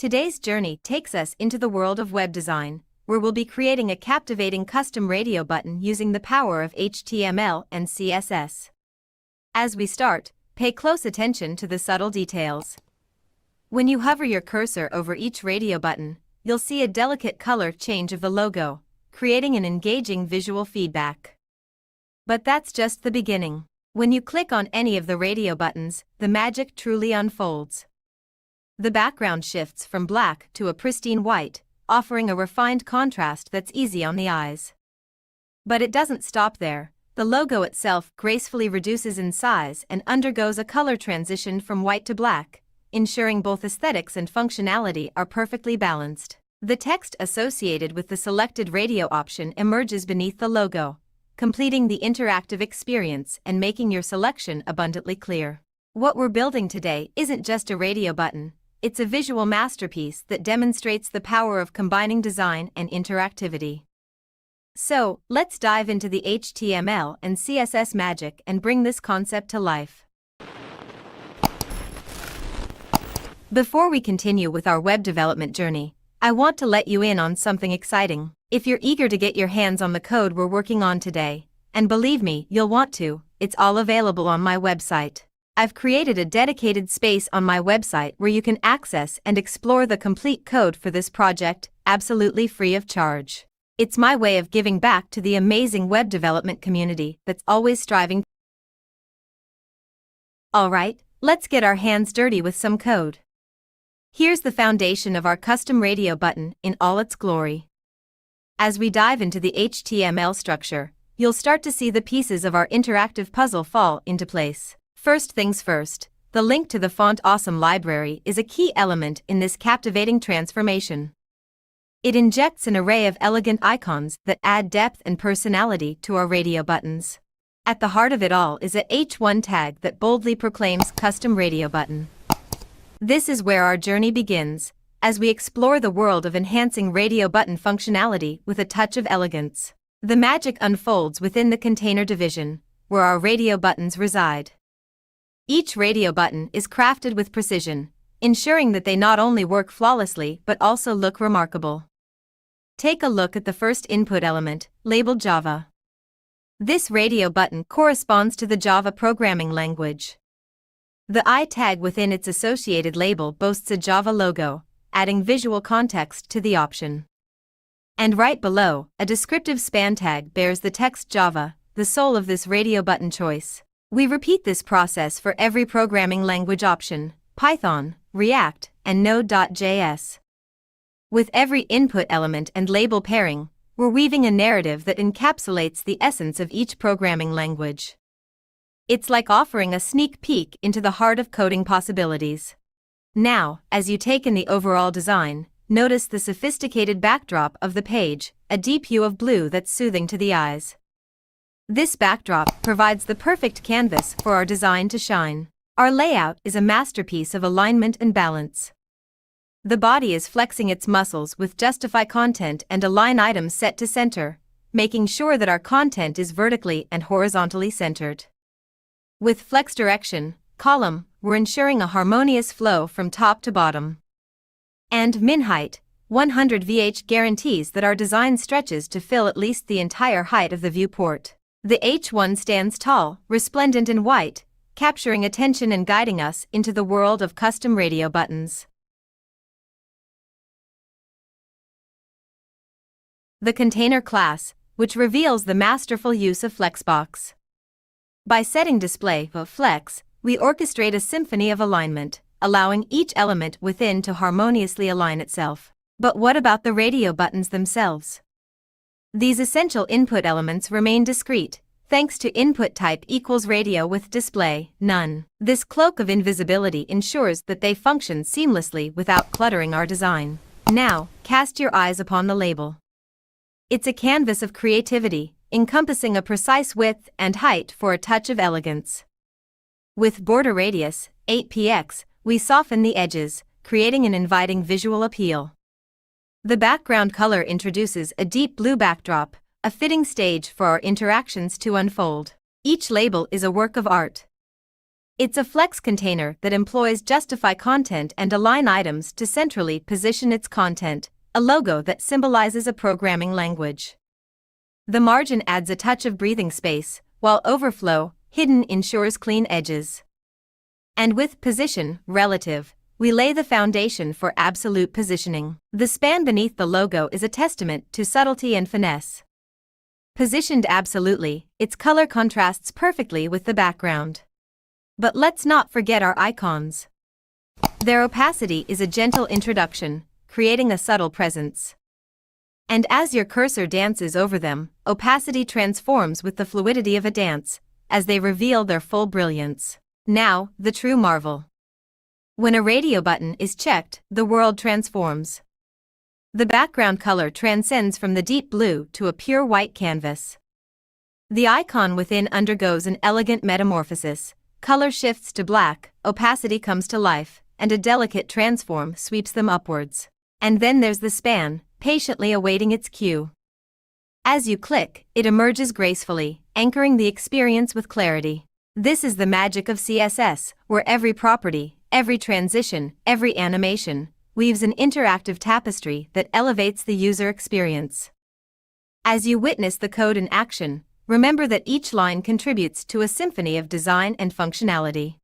Today's journey takes us into the world of web design, where we'll be creating a captivating custom radio button using the power of HTML and CSS. As we start, pay close attention to the subtle details. When you hover your cursor over each radio button, you'll see a delicate color change of the logo, creating an engaging visual feedback. But that's just the beginning. When you click on any of the radio buttons, the magic truly unfolds. The background shifts from black to a pristine white, offering a refined contrast that's easy on the eyes. But it doesn't stop there. The logo itself gracefully reduces in size and undergoes a color transition from white to black, ensuring both aesthetics and functionality are perfectly balanced. The text associated with the selected radio option emerges beneath the logo, completing the interactive experience and making your selection abundantly clear. What we're building today isn't just a radio button, it's a visual masterpiece that demonstrates the power of combining design and interactivity. So, let's dive into the HTML and CSS magic and bring this concept to life. Before we continue with our web development journey, I want to let you in on something exciting. If you're eager to get your hands on the code we're working on today, and believe me, you'll want to, it's all available on my website. I've created a dedicated space on my website where you can access and explore the complete code for this project, absolutely free of charge. It's my way of giving back to the amazing web development community that's always striving. Alright, let's get our hands dirty with some code. Here's the foundation of our custom radio button in all its glory. As we dive into the HTML structure, you'll start to see the pieces of our interactive puzzle fall into place. First things first, the link to the Font Awesome library is a key element in this captivating transformation. It injects an array of elegant icons that add depth and personality to our radio buttons. At the heart of it all is a H1 tag that boldly proclaims Custom Radio Button. This is where our journey begins, as we explore the world of enhancing radio button functionality with a touch of elegance. The magic unfolds within the container division, where our radio buttons reside. Each radio button is crafted with precision, ensuring that they not only work flawlessly but also look remarkable. Take a look at the first input element, labeled Java. This radio button corresponds to the Java programming language. The I tag within its associated label boasts a Java logo, adding visual context to the option. And right below, a descriptive span tag bears the text Java, the soul of this radio button choice. We repeat this process for every programming language option, Python, React, and Node.js. With every input element and label pairing, we're weaving a narrative that encapsulates the essence of each programming language. It's like offering a sneak peek into the heart of coding possibilities. Now, as you take in the overall design, notice the sophisticated backdrop of the page, a deep hue of blue that's soothing to the eyes. This backdrop provides the perfect canvas for our design to shine. Our layout is a masterpiece of alignment and balance. The body is flexing its muscles with justify content and align items set to center, making sure that our content is vertically and horizontally centered. With flex direction, column, we're ensuring a harmonious flow from top to bottom. And min height, 100 VH guarantees that our design stretches to fill at least the entire height of the viewport. The H1 stands tall, resplendent in white, capturing attention and guiding us into the world of custom radio buttons. The container class, which reveals the masterful use of Flexbox. By setting display of Flex, we orchestrate a symphony of alignment, allowing each element within to harmoniously align itself. But what about the radio buttons themselves? These essential input elements remain discrete, thanks to input type equals radio with display, none. This cloak of invisibility ensures that they function seamlessly without cluttering our design. Now, cast your eyes upon the label. It's a canvas of creativity, encompassing a precise width and height for a touch of elegance. With border radius, 8px, we soften the edges, creating an inviting visual appeal. The background color introduces a deep blue backdrop, a fitting stage for our interactions to unfold. Each label is a work of art. It's a flex container that employs justify content and align items to centrally position its content, a logo that symbolizes a programming language. The margin adds a touch of breathing space, while overflow, hidden, ensures clean edges. And with position, relative, we lay the foundation for absolute positioning. The span beneath the logo is a testament to subtlety and finesse. Positioned absolutely, its color contrasts perfectly with the background. But let's not forget our icons. Their opacity is a gentle introduction, creating a subtle presence. And as your cursor dances over them, opacity transforms with the fluidity of a dance, as they reveal their full brilliance. Now, the true marvel. When a radio button is checked, the world transforms. The background color transcends from the deep blue to a pure white canvas. The icon within undergoes an elegant metamorphosis. Color shifts to black, opacity comes to life, and a delicate transform sweeps them upwards. And then there's the span, patiently awaiting its cue. As you click, it emerges gracefully, anchoring the experience with clarity. This is the magic of CSS, where every property, every transition, every animation, weaves an interactive tapestry that elevates the user experience. As you witness the code in action, remember that each line contributes to a symphony of design and functionality.